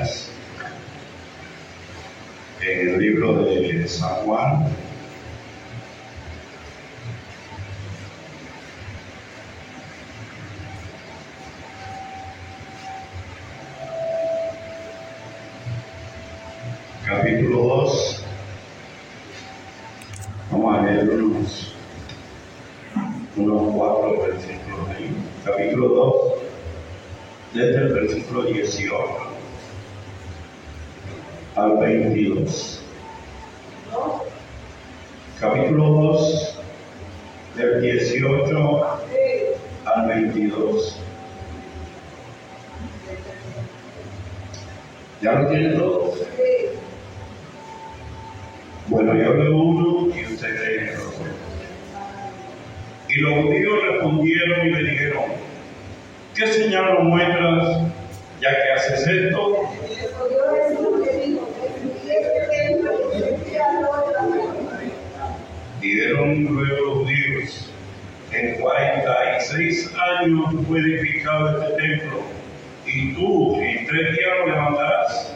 días en el libro de San Juan. Capítulo 2. Vamos a leer unos 4 versículos ahí. Capítulo 2, desde el versículo 18 al 22. Capítulo 2, del 18 al 22. ¿Ya lo tienen todos? Bueno, yo leo uno y usted lee el otro. Y los judíos respondieron y le dijeron: ¿qué señal nos muestras, ya que haces esto? Dijeron luego los judíos: en 46 años fue edificado este templo, y tú en 3 días lo levantarás.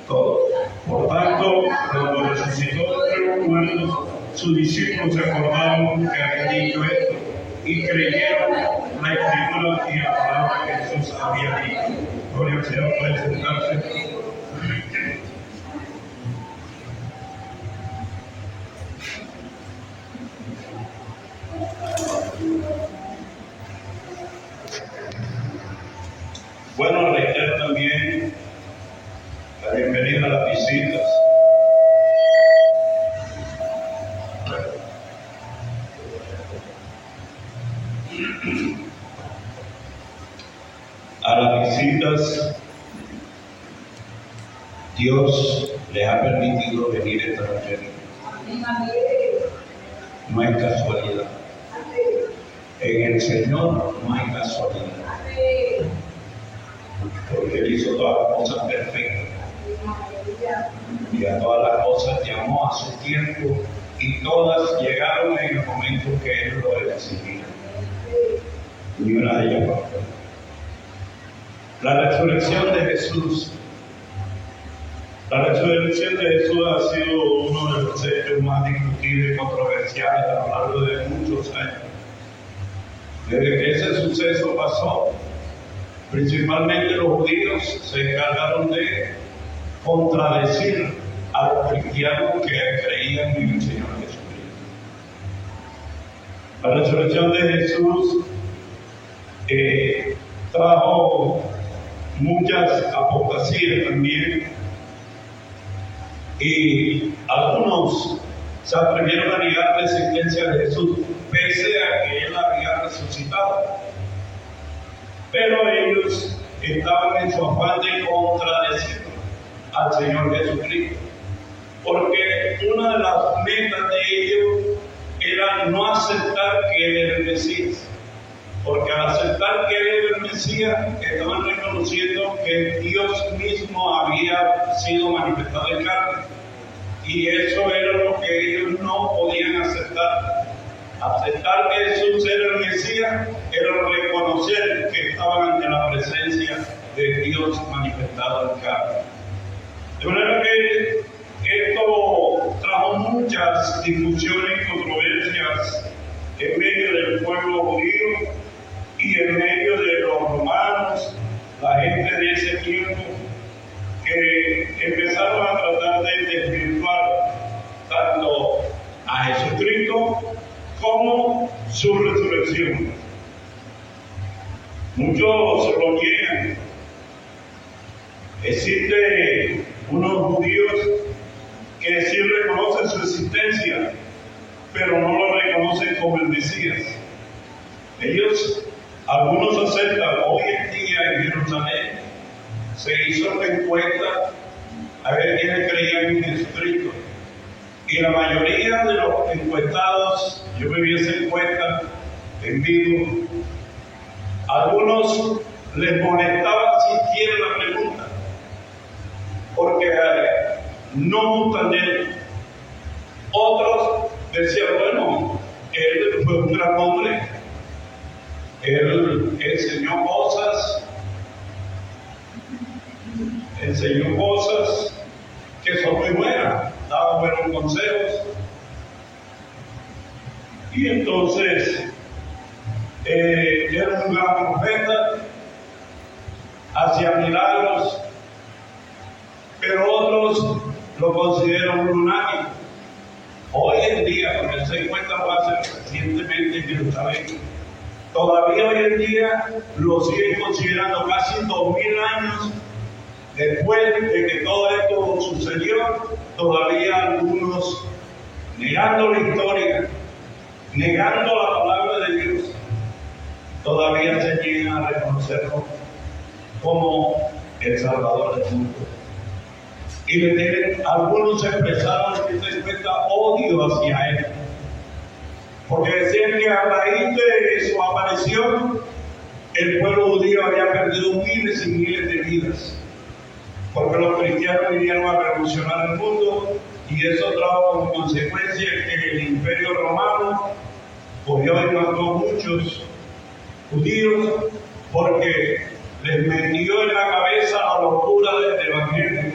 Todo. Por tanto, cuando resucitó entre los muertos, sus discípulos se acordaron que había dicho esto y creyeron la escritura y la palabra que Jesús había dicho. Gloria al Señor, puede sentarse. Bueno, reiterar también la bienvenida a las visitas. A las visitas, Dios les ha permitido venir esta noche. No hay casualidad. En el Señor no hay casualidad. Porque Él hizo todas las cosas perfectas. Y a todas las cosas llamó a su tiempo, y todas llegaron en el momento que Él lo decidía. Ni una de ellas pasó. La resurrección de Jesús. La resurrección de Jesús ha sido uno de los hechos más discutidos y controversiales a lo largo de muchos años. Desde que ese suceso pasó, principalmente los judíos se encargaron de contradecir a los cristianos que creían en el Señor Jesucristo. La resurrección de Jesús trajo muchas apostasías también, y algunos se atrevieron a negar la existencia de Jesús, pese a que Él había resucitado. Pero ellos estaban en su afán de contradecir al Señor Jesucristo, porque una de las metas de ellos era no aceptar que Él era el Mesías, porque al aceptar que Él era el Mesías, estaban reconociendo que Dios mismo había sido manifestado en carne, y eso era lo que ellos no podían aceptar. Aceptar que Jesús era el Mesías era reconocer que estaban ante la presencia de Dios manifestado en carne. De manera que esto trajo muchas discusiones y controversias en medio del pueblo judío y en medio de los romanos, la gente de ese tiempo, que empezaron a tratar de desvirtuar tanto a Jesucristo como su resurrección. Muchos lo niegan. Existen unos judíos que sí reconocen su existencia, pero no lo reconocen como el Mesías. Ellos, algunos aceptan. Hoy en día en Jerusalén se hizo una encuesta a ver quiénes creían en Jesucristo, y la mayoría de los encuestados, yo viví esa encuesta en vivo, algunos les molestaba siquiera la pregunta, porque no gustan de él. Otros decían: bueno, fue un gran hombre, él enseñó cosas enseñó cosas que son muy buenas, daba buenos consejos. Y entonces, era un gran profeta, hacía milagros, pero otros lo consideran un lunático. Hoy en día, porque él se encuentra recientemente en Jerusalén, todavía hoy en día lo siguen considerando casi 2000 años después de que todo esto sucedió. Todavía algunos, negando la historia, negando la palabra de Dios, todavía se llegan a reconocerlo como el Salvador del mundo. Y algunos expresaron que se cuenta odio hacia él, porque decían que a raíz de su aparición el pueblo judío había perdido miles y miles de vidas, porque los cristianos vinieron a revolucionar el mundo, y eso trajo como consecuencia que el Imperio Romano cogió y mató a muchos judíos porque les metió en la cabeza la locura del Evangelio,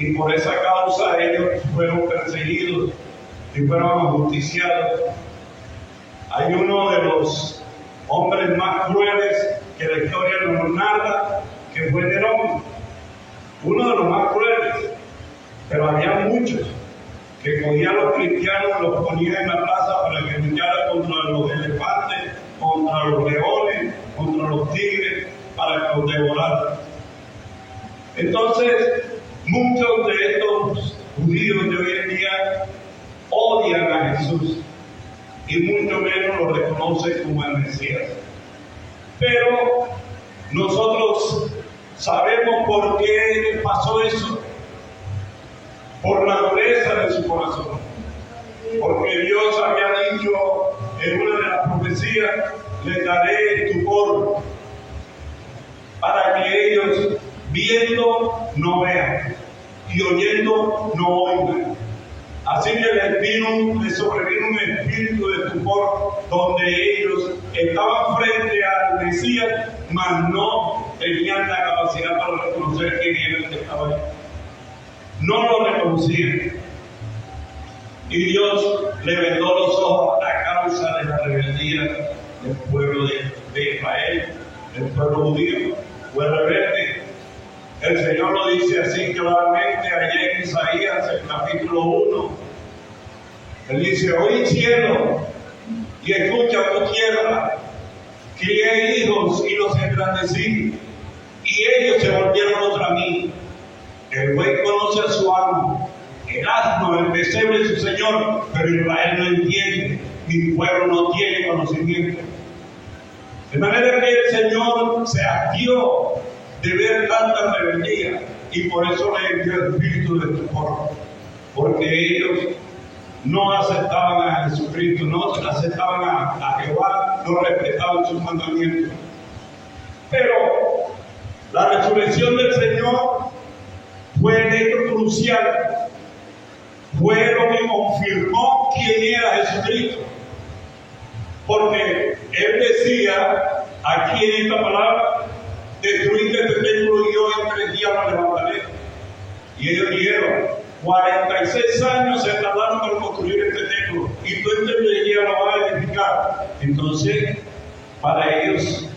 y por esa causa ellos fueron perseguidos y fueron ajusticiados. Hay uno de los hombres más crueles que la historia nos narra, que fue Nerón, uno de los más crueles, pero había muchos que cogían a los cristianos, los ponían en la plaza para que lucharan contra los elefantes, contra los leones, contra los tigres, para que los devoraran. Entonces, muchos de estos judíos de hoy en día odian a Jesús y mucho menos lo reconocen como el Mesías. Pero nosotros sabemos por qué pasó eso, por la dureza de su corazón, porque Dios había dicho en una de las profecías: les daré tu polvo, para que ellos viendo no vean y oyendo no oigan. Así que les sobrevino un espíritu de estupor, donde ellos estaban frente al Mesías, mas no tenían la capacidad para reconocer quién era el que estaba ahí. No lo reconocían. Y Dios le vendó los ojos a causa de la rebeldía del pueblo de Israel, del pueblo judío. Fue rebelde. El Señor lo dice así claramente allá en Isaías, el capítulo 1. Él dice: oí cielo y escucha tu tierra, crié hijos y los engrandecí, y ellos se volvieron contra mí. El buey conoce a su amo, el asno, el pesebre de su señor, pero Israel no entiende, mi pueblo no tiene conocimiento. De manera que el Señor se hastió de ver tanta rebeldía, y por eso le envió el espíritu de estupor, porque ellos no aceptaban a Jesucristo, no aceptaban a Jehová, no respetaban sus mandamientos. Pero la resurrección del Señor fue el hecho crucial, fue lo que confirmó quién era Jesucristo, porque Él decía aquí en esta palabra: destruiste este templo y yo en 3 días lo levantaré. Y ellos dijeron: 46 años se tardaron para construir este templo, y tú en 3 días lo vas a edificar. Entonces, para ellos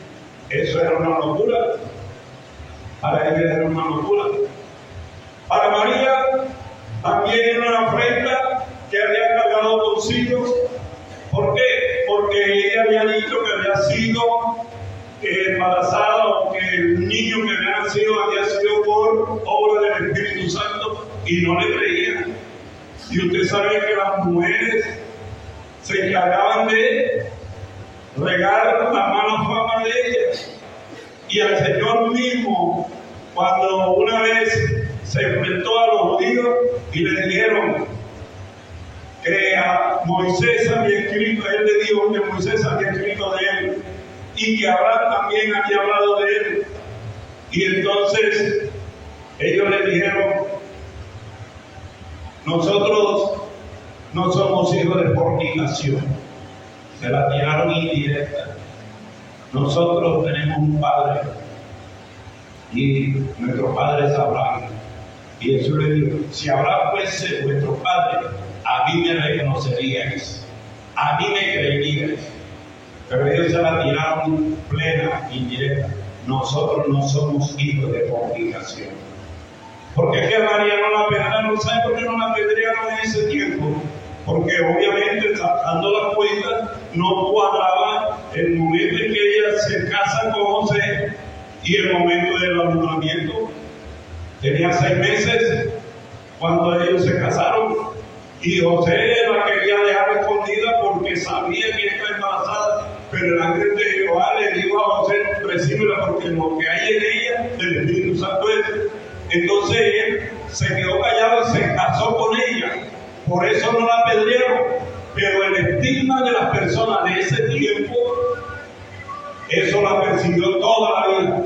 eso era una locura. Para ellos era una locura. Para María también era una afrenta que había cargado consigo. ¿Por qué? Porque ella había dicho que había sido embarazada, o que el niño que había nacido había sido por obra del Espíritu Santo, y no le creían. Y usted sabe que las mujeres se encargaban de regar la mala fama de ellas. Y al Señor mismo, cuando una vez se enfrentó a los judíos y le dijeron que a Moisés había escrito, él le dijo que Moisés había escrito de él y que Abraham también había hablado de él. Y entonces ellos le dijeron: nosotros no somos hijos de fornicación. Se la tiraron indirecta. Nosotros tenemos un padre. Y nuestro padre es Abraham. Y Jesús le dijo: si Abraham fuese vuestro padre, a mí me reconoceríais, a mí me creeríais. Pero ellos se la tiraron plena, indirecta: nosotros no somos hijos de fornicación. Porque es que María no la apedrearon. ¿Sabe por qué no la apedrearon en ese tiempo? Porque obviamente, sacando las cuentas, no cuadraba el momento en que ella se casa con José y el momento del alumbramiento. Tenía 6 meses cuando ellos se casaron, y José la quería dejar escondida porque sabía que estaba embarazada, pero el ángel de Jehová le dijo a José: recíbela, porque lo que hay en ella, el Espíritu Santo es. Entonces él se quedó callado y se casó con ella. Por eso no la apedrearon. Pero el estigma de las personas de ese tiempo, eso la persiguió toda la vida.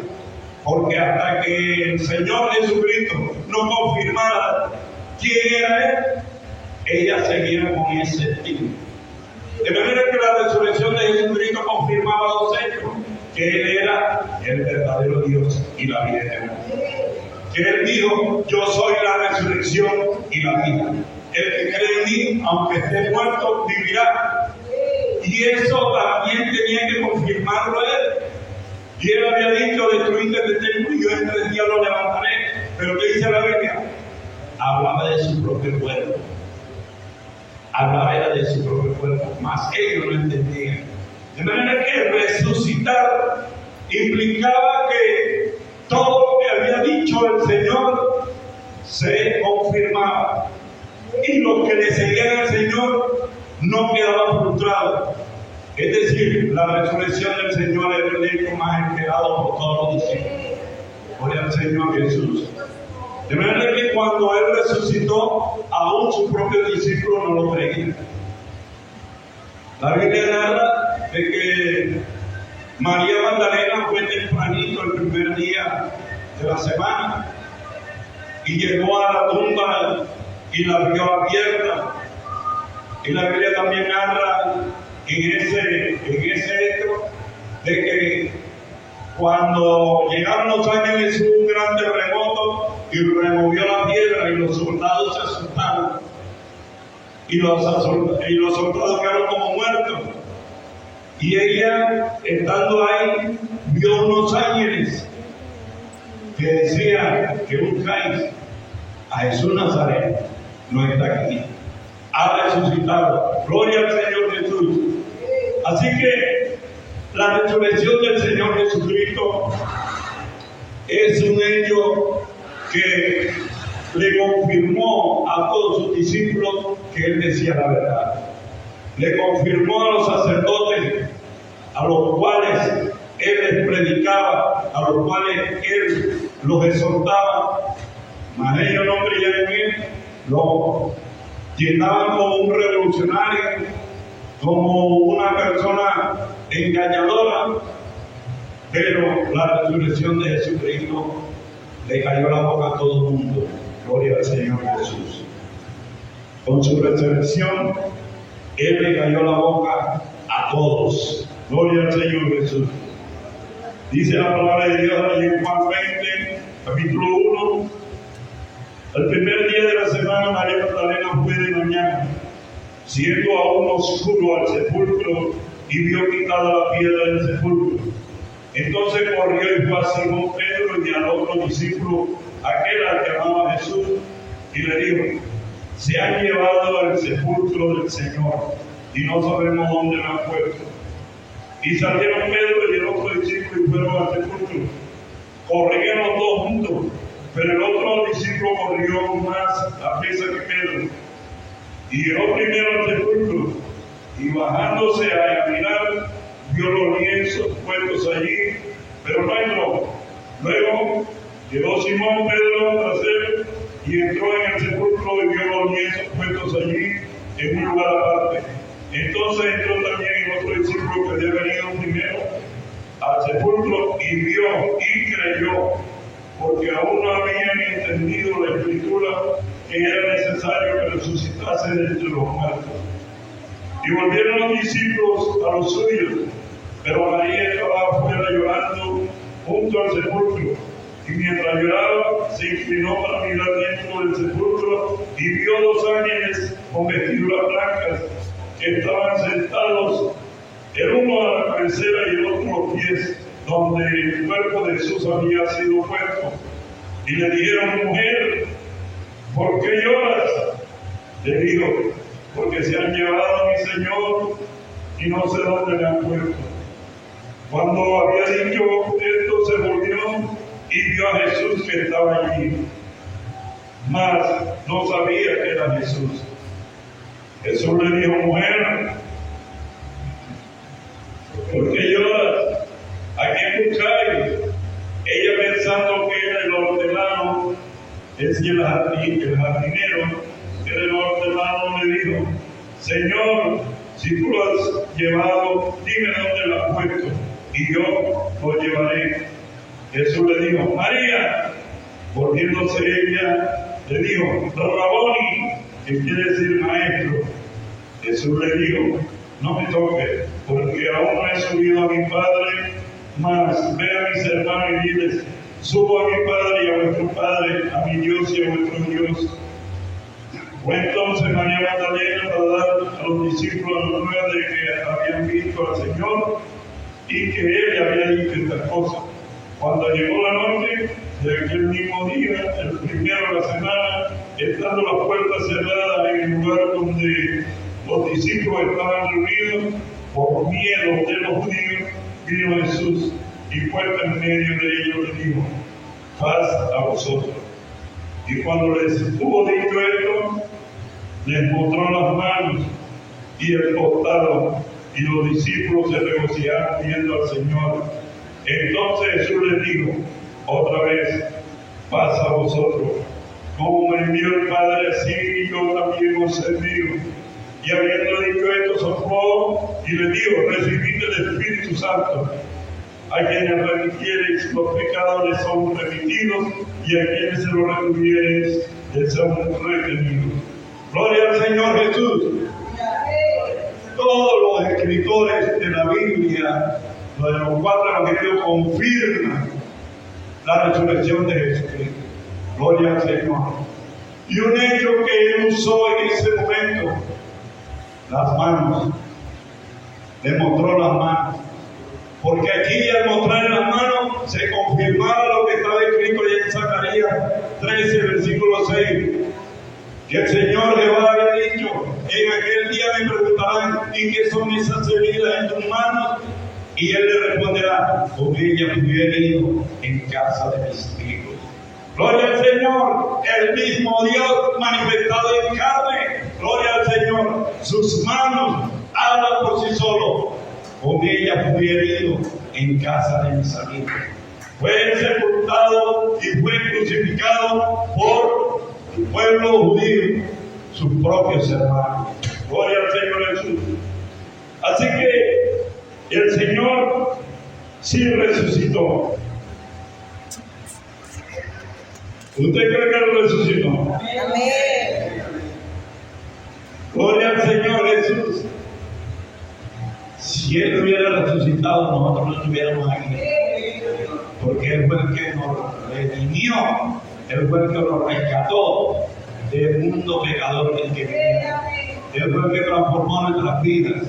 Porque hasta que el Señor Jesucristo no confirmara quién era Él, ella seguía con ese estigma. De manera que la resurrección de Jesucristo confirmaba 2 hechos: que Él era el verdadero Dios y la vida eterna. Que Él dijo: yo soy la resurrección y la vida. El que cree en mí, aunque esté muerto, vivirá. Y eso también tenía que confirmarlo Él. Y Él había dicho: destruiste este templo y yo en 3 días lo levantaré. Pero ¿qué dice la Biblia? Hablaba de su propio cuerpo. Hablaba de su propio cuerpo, más ellos no entendían. De manera que resucitar implicaba que todo lo que había dicho el Señor se confirmaba. Y los que le seguían al Señor no quedaban frustrados. Es decir, la resurrección del Señor es el hecho más esperado por todos los discípulos. Gloria al Señor Jesús. De manera que cuando Él resucitó, aún sus propios discípulos no lo creían. La Biblia narra de que María Magdalena fue tempranito el primer día de la semana y llegó a la tumba y la vio abierta. Y la Biblia también narra en ese hecho de que cuando llegaron los ángeles hubo un gran terremoto y removió la piedra, y los soldados se asustaron y los soldados quedaron como muertos. Y ella, estando ahí, vio unos ángeles que decían: que buscáis a Jesús Nazareno, no está aquí, ha resucitado. Gloria al Señor Jesús. Así que la resurrección del Señor Jesucristo es un hecho que le confirmó a todos sus discípulos que Él decía la verdad. Le confirmó a los sacerdotes, a los cuales Él les predicaba, a los cuales Él los exhortaba. Mas ellos no creían en Él, lo llenaban como un revolucionario, como una persona engañadora. Pero la resurrección de Jesucristo le cayó la boca a todo el mundo. Gloria al Señor Jesús. Con su resurrección, Él le cayó la boca a todos. Gloria al Señor Jesús. Dice la palabra de Dios allí en Juan 20, capítulo 1. El primer día de la semana, María Magdalena fue de mañana, siendo aún oscuro, al sepulcro, y vio quitada la piedra del sepulcro. Entonces corrió y fue a Simón Pedro y al otro discípulo, aquel al que llamaba Jesús, y le dijo: se han llevado al sepulcro del Señor, y no sabemos dónde lo han puesto. Y salieron Pedro y el otro discípulo y fueron al sepulcro. Corrían los 2 juntos, pero el otro discípulo corrió más a prisa que Pedro. Y llegó primero al sepulcro, y bajándose a mirar, vio los lienzos puestos allí, pero no entró. Luego llegó Simón Pedro tras él, y entró en el sepulcro y vio los lienzos puestos allí en un lugar aparte. Entonces entró también el otro discípulo que había venido primero al sepulcro y vio y creyó, porque aún no habían entendido la escritura que era necesario que resucitase de entre los muertos. Y volvieron los discípulos a los suyos, pero María estaba afuera llorando junto al sepulcro. Y mientras lloraba, se inclinó para mirar dentro del sepulcro y vio dos ángeles con vestiduras blancas que estaban sentados, el uno a la cabecera y el otro a los pies, donde el cuerpo de Jesús había sido puesto. Y le dijeron: mujer, ¿por qué lloras? Le dijo: porque se han llevado a mi Señor y no sé dónde le han puesto. Cuando había dicho esto, se volvió y vio a Jesús que estaba allí, mas no sabía que era Jesús. Jesús le dijo: mujer, ¿por qué lloras? ¿A quién buscáis? Ella, pensando que era el hortelano, es decir, el jardinero, era el hortelano, le dijo: Señor, si tú lo has llevado, dime dónde lo has puesto, y yo lo llevaré. Jesús le dijo: María. Volviéndose ella, le dijo: Raboni, que quiere decir maestro. Jesús le dijo: no me toques, porque aún no he subido a mi Padre, mas ve a mis hermanos y diles: subo a mi Padre y a vuestro Padre, a mi Dios y a vuestro Dios. Fue entonces María Magdalena para dar a los discípulos la nueva de que habían visto al Señor y que Él le había dicho estas cosas. Cuando llegó la noche de aquel mismo día, el primero de la semana, estando las puertas cerradas en el lugar donde los discípulos estaban reunidos, por miedo de los judíos, vino Jesús y puesto en medio de ellos le dijo: paz a vosotros. Y cuando les hubo dicho esto, les mostró las manos y el costado, y los discípulos se regocijaron viendo al Señor. Entonces Jesús les dijo otra vez: paz a vosotros. Como me envió el Padre, así yo también os envío. Y habiendo dicho esto, sopló y le dijo: recibid el Espíritu Santo. A quienes remitiereis los pecados les son remitidos, y a quienes se los retuviereis les son retenidos. Gloria al Señor Jesús. Todos los escritores de la Biblia, de los cuatro evangelios, confirman la resurrección de Jesucristo. Gloria al Señor. Y un hecho que Él usó en ese momento: las manos. Le mostró las manos. Porque aquí, al mostrar las manos, se confirmaba lo que estaba escrito ya en Zacarías 13, versículo 6. Que el Señor Jehová había dicho: en aquel día me preguntarán: ¿y qué son esas heridas en tus manos? Y Él le responderá: con ellas fui herido en casa de mis hijos. Gloria al Señor, el mismo Dios manifestado en carne. Gloria al Señor. Sus manos hablan por sí solo. Con ella fui herido en casa de mis amigos. Fue sepultado y fue crucificado por el pueblo judío, sus propios hermanos. Gloria al Señor Jesús. Así que el Señor sí resucitó. ¿Usted cree que lo resucitó? Amén. Gloria al Señor Jesús. Si Él hubiera resucitado, nosotros no estuviéramos aquí. Porque Él fue el que nos redimió. Él fue el que nos rescató del mundo pecador en que vivimos. Él fue el que transformó nuestras vidas.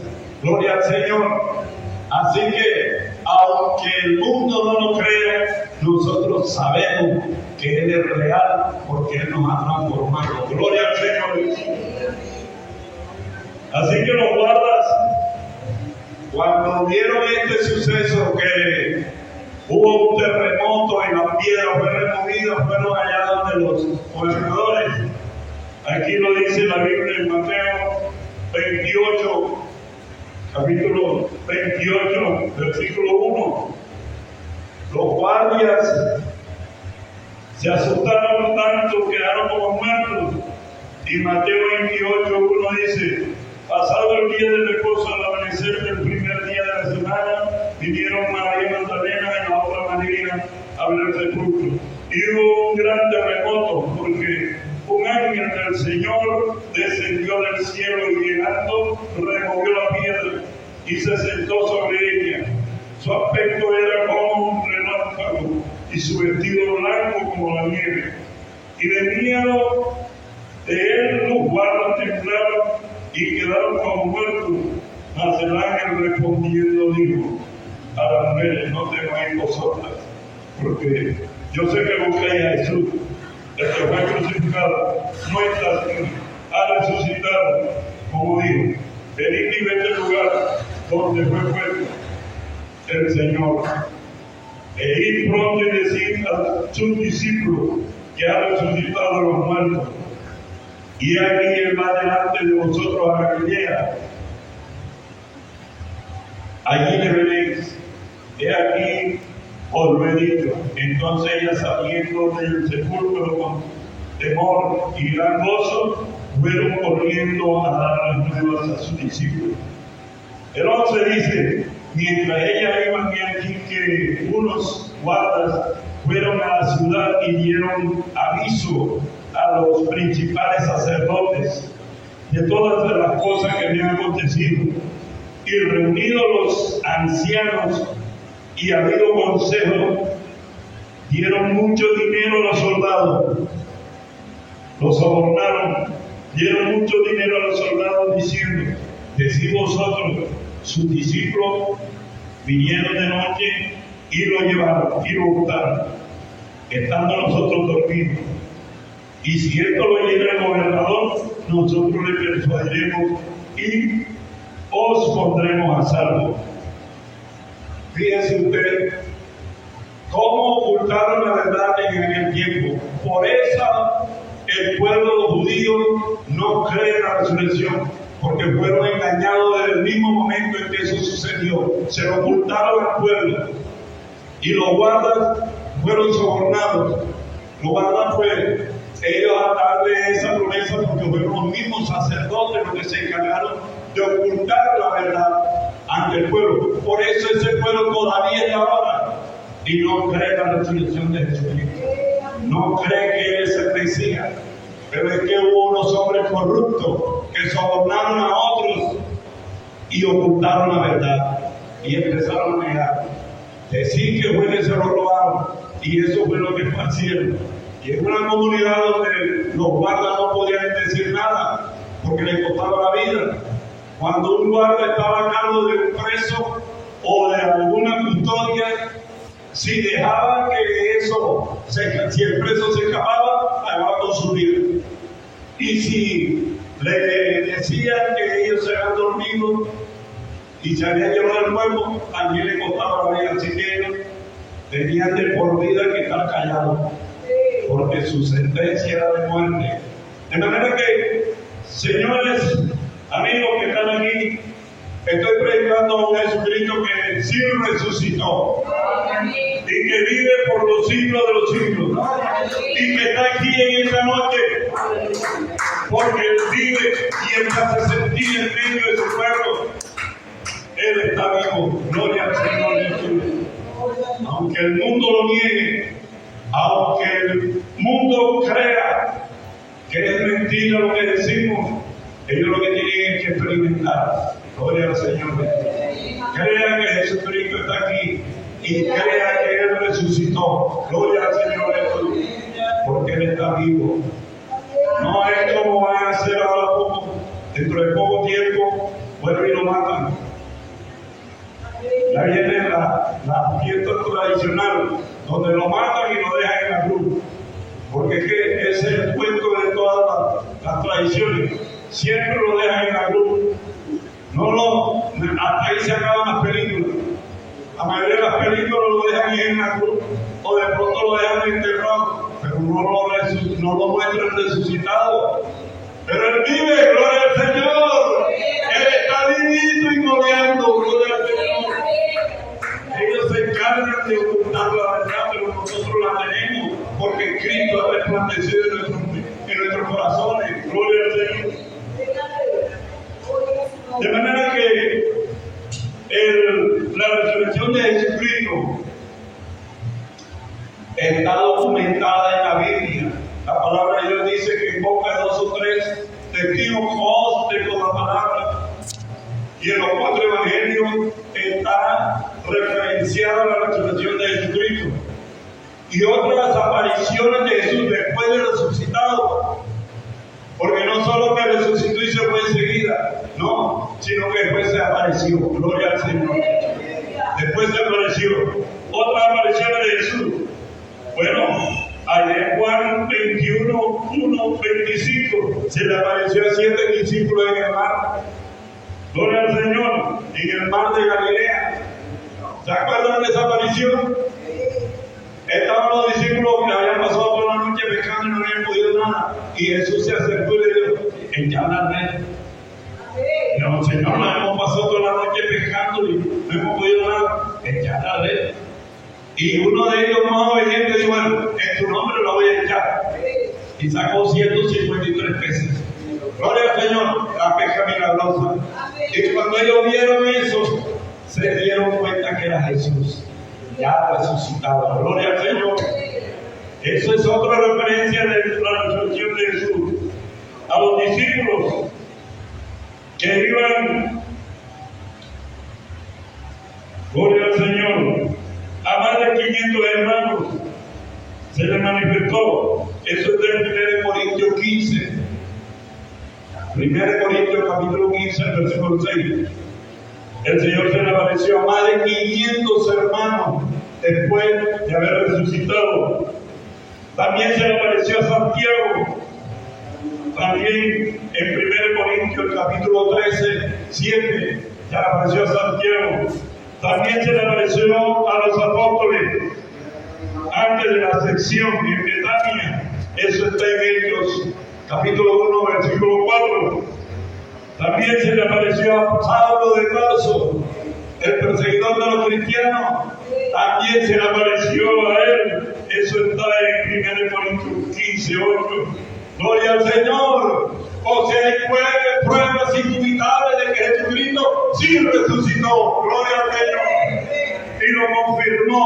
Gloria al Señor. Así que, aunque el mundo no lo crea, nosotros sabemos que Él es real, porque Él nos ha transformado. Gloria al Señor. Así que los guardas, cuando vieron este suceso, que hubo un terremoto y la piedra fue removida, fueron allá donde los gobernadores. Aquí lo dice la Biblia en Mateo 28, capítulo 28, versículo 1. Los guardias se asustaron tanto, quedaron como muertos. Y Mateo 28, 1 dice: pasado el día del reposo, al amanecer del primer día de la semana, vinieron María Magdalena y la otra María a ver el sepulcro. Y hubo un gran terremoto, porque un ángel del Señor descendió del cielo y llegando removió la piedra y se sentó sobre ella. Su aspecto era como un relámpago y y su vestido blanco como la nieve. Y de miedo de él los guardas temblaron y quedaron como muertos. Mas el ángel respondiendo dijo a las mujeres: no temáis vosotras, porque yo sé que buscáis a Jesús, el que fue crucificado, no está aquí, ha resucitado, como dijo. Venid y ved el lugar donde fue puesto el Señor. E id pronto y decid a sus discípulos que ha resucitado de los muertos. Y aquí él va delante de vosotros a Galilea. Allí le veréis. He aquí os lo he dicho. Entonces ella, saliendo del sepulcro con temor y gran gozo, fueron corriendo a dar las nuevas a sus discípulos. El 11 dice: mientras ella iba, aquí que unos guardas fueron a la ciudad y dieron aviso a los principales sacerdotes de todas las cosas que habían acontecido. Y reunidos los ancianos y habido consejo, dieron mucho dinero a los soldados, los sobornaron, dieron mucho dinero a los soldados diciendo: decid vosotros, sus discípulos vinieron de noche y lo llevaron y lo hurtaron, estando nosotros dormidos. Y si esto lo llega el gobernador, nosotros le persuadiremos y os pondremos a salvo. Fíjense usted cómo ocultaron la verdad en aquel tiempo. Por eso el pueblo judío no cree en la resurrección, porque fueron engañados desde el mismo momento en que eso sucedió. Se lo ocultaron al pueblo y los guardas fueron sobornados. Los guardas fueron ellos a darle esa promesa, porque fueron los mismos sacerdotes los que se encargaron de ocultar la verdad ante el pueblo. Por eso ese pueblo todavía está ahora y no cree en la resurrección de Jesucristo. No cree que Él es el Mesías. Pero es que hubo unos hombres corruptos que sobornaron a otros y ocultaron la verdad y empezaron a negar. Decir que fue que se lo robaron, y eso fue lo que esparcieron. Y en una comunidad donde los guardas no podían decir nada porque les costaba la vida. Cuando un guarda estaba a cargo de un preso o de alguna custodia, si dejaba que eso, si el preso se escapaba, acababa con su vida. Y si le decían que ellos se habían dormido y se habían llevado el cuerpo, también le costaba la vida. Así que ellos tenían de por vida que estar callados, porque su sentencia era de muerte. De manera que, señores, amigos que están aquí, estoy predicando a un Jesucristo que sí resucitó y que vive por los siglos de los siglos y que está aquí en esta noche porque Él vive y Él hace sentir en medio de su pueblo. Él está vivo. Gloria al Señor Jesús. Aunque el mundo lo niegue, aunque el mundo crea que es mentira lo que decimos, ellos lo que tienen es que experimentar. Gloria al Señor. Crea que Jesucristo está aquí y crea que Él resucitó. Gloria al Señor Jesús, porque Él está vivo. No es como van a hacer ahora poco, dentro de poco tiempo, vuelven y lo matan. Ya viene la fiesta tradicional, donde lo matan y lo dejan en la cruz. Porque es que ese es el cuento de todas las tradiciones. Siempre lo dejan en la cruz. Hasta ahí se acaban las películas. La mayoría de las películas lo dejan en la cruz, o de pronto lo dejan enterrado, pero no lo muestran resucitado. Pero Él vive, gloria al Señor. Él está vivito y coleando, gloria al Señor. Ellos se encargan de ocultar la verdad, pero nosotros la tenemos, porque Cristo ha resplandecido en nuestros corazones, gloria al Señor. De manera que la resurrección de Jesucristo está documentada en la Biblia. La palabra de Dios dice que en boca de 2 o 3 testigos conste con la palabra. Y en los 4 evangelios está referenciada la resurrección de Jesucristo. y otras apariciones de Jesús después de resucitado. Porque no solo que resucitó y se fue enseguida, no, sino que después se apareció. Gloria al Señor. Después se apareció. Otras apariciones de Jesús. Bueno, allá en Juan 21, 1, 25, se le apareció a 7 discípulos en el mar. Gloria al Señor, en el mar de Galilea. ¿Se acuerdan de esa aparición? Estaban los discípulos que habían pasado toda la noche pescando y no habían podido nada. Y Jesús se acercó y le dijo: echad la red. No, Señor, nos hemos pasado toda la noche pescando y no hemos podido nada. Echad la red. Y uno de ellos más obediente dijo: bueno, en tu nombre lo voy a echar. Y sacó 153 peces. Gloria al Señor, la pesca milagrosa. Y cuando ellos vieron eso, se dieron cuenta que era Jesús, ya resucitado. Gloria al Señor. Eso es otra referencia de la resurrección de Jesús. A los discípulos que iban, gloria al Señor, a más de 500 hermanos, se les manifestó. Eso es del 1 Corintios 15. 1 Corintios capítulo 15, versículo 6. El Señor se le apareció a más de 500 hermanos después de haber resucitado. También se le apareció a Santiago. También en 1 Corintios capítulo 13, 7, se le apareció a Santiago. También se le apareció a los apóstoles antes de la sección en Betania. Eso está en Hechos capítulo 1, versículo 4. También se le apareció a Pablo de Tarso, el perseguidor de los cristianos. También se le apareció a él. Eso está en 1 Corintios 15, 8. Gloria al Señor. O sea, hay pruebas indubitables de que Jesucristo sí resucitó. Gloria al Señor. Y lo confirmó.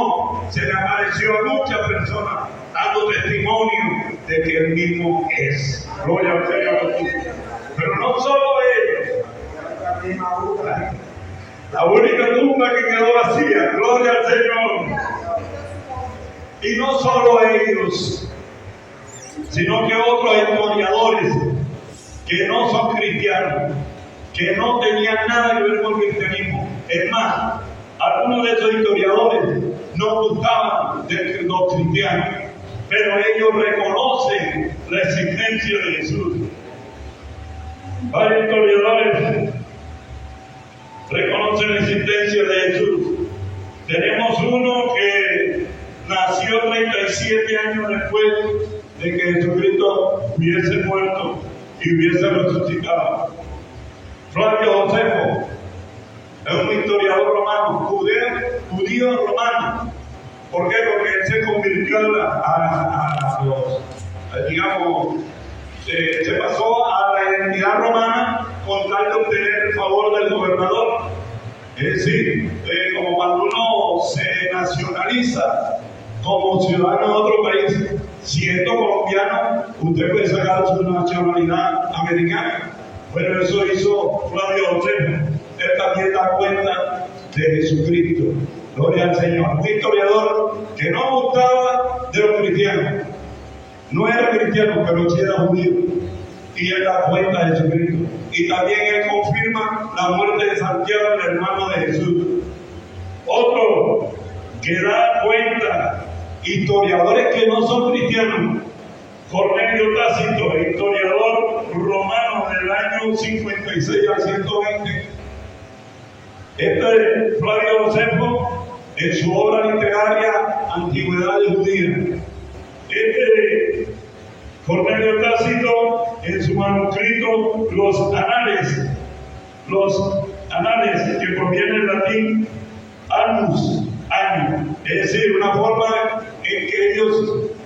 Se le apareció a muchas personas dando testimonio de que él mismo es. Gloria al Señor. Pero no solo ellos. La única tumba que quedó vacía. Gloria al Señor. Y no solo ellos, sino que otros historiadores que no son cristianos, que no tenían nada que ver con el cristianismo. Es más, algunos de esos historiadores no gustaban de los cristianos, pero ellos reconocen la existencia de Jesús. Varios historiadores reconocen la existencia de Jesús. Tenemos uno que nació 37 años después de que Jesucristo hubiese muerto y hubiese resucitado. Flavio Josefo es un historiador romano, judío romano. ¿Por qué? Porque él se convirtió se pasó a la identidad romana con tal de obtener el favor del gobernador. Es decir, como cuando uno se nacionaliza como ciudadano de otro país, siendo colombiano, usted puede sacar su nacionalidad americana. Bueno, eso hizo Flavio Josefo. Él también da cuenta de Jesucristo. Gloria al Señor. Un historiador que no gustaba de los cristianos. No era cristiano, pero sí era judío. Y él da cuenta de Jesucristo. Y también él confirma la muerte de Santiago, el hermano de Jesús. Otro que da cuenta, historiadores que no son cristianos. Cornelio Tácito, historiador romano del año 56 al 120. Flavio Josefo, en su obra literaria Antigüedades Judías. Cornelio Tácito, en su manuscrito Los Anales, que proviene del latín annus, año, es decir, una forma en que ellos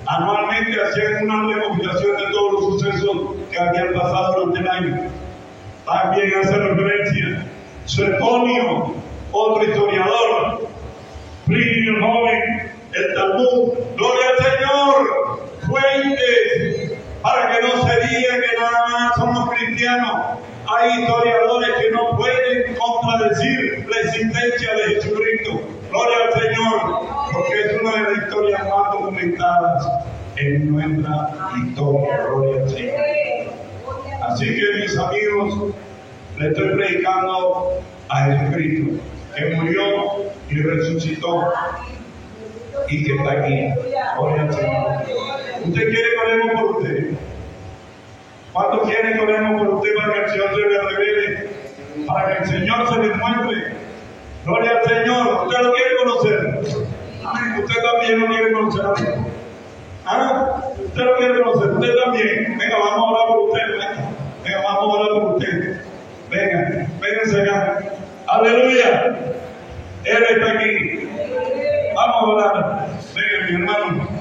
anualmente hacían una recopilación de todos los sucesos que habían pasado durante el año. También hace referencia Suetonio, otro historiador, Plinio el Joven, el Talmud. Gloria al Señor. Fuentes para que no se diga que nada más somos cristianos. Hay historiadores que no pueden contradecir la existencia de Jesucristo. Gloria al Señor, porque es una de las historias más documentadas. realizadas en nuestra historia. Gloria al Señor. Así que, mis amigos, le estoy predicando a Jesucristo, que murió y resucitó y que está aquí. Gloria al Señor. ¿Usted quiere que oremos por usted? ¿Cuántos quieren que oremos por usted para que el Señor se le revele? Para que el Señor se le muestre. Gloria al Señor. ¿Usted lo quiere conocer? Amén. Usted también lo quiere conocer. ¿Ah? Usted lo quiere conocer. Usted también. Venga,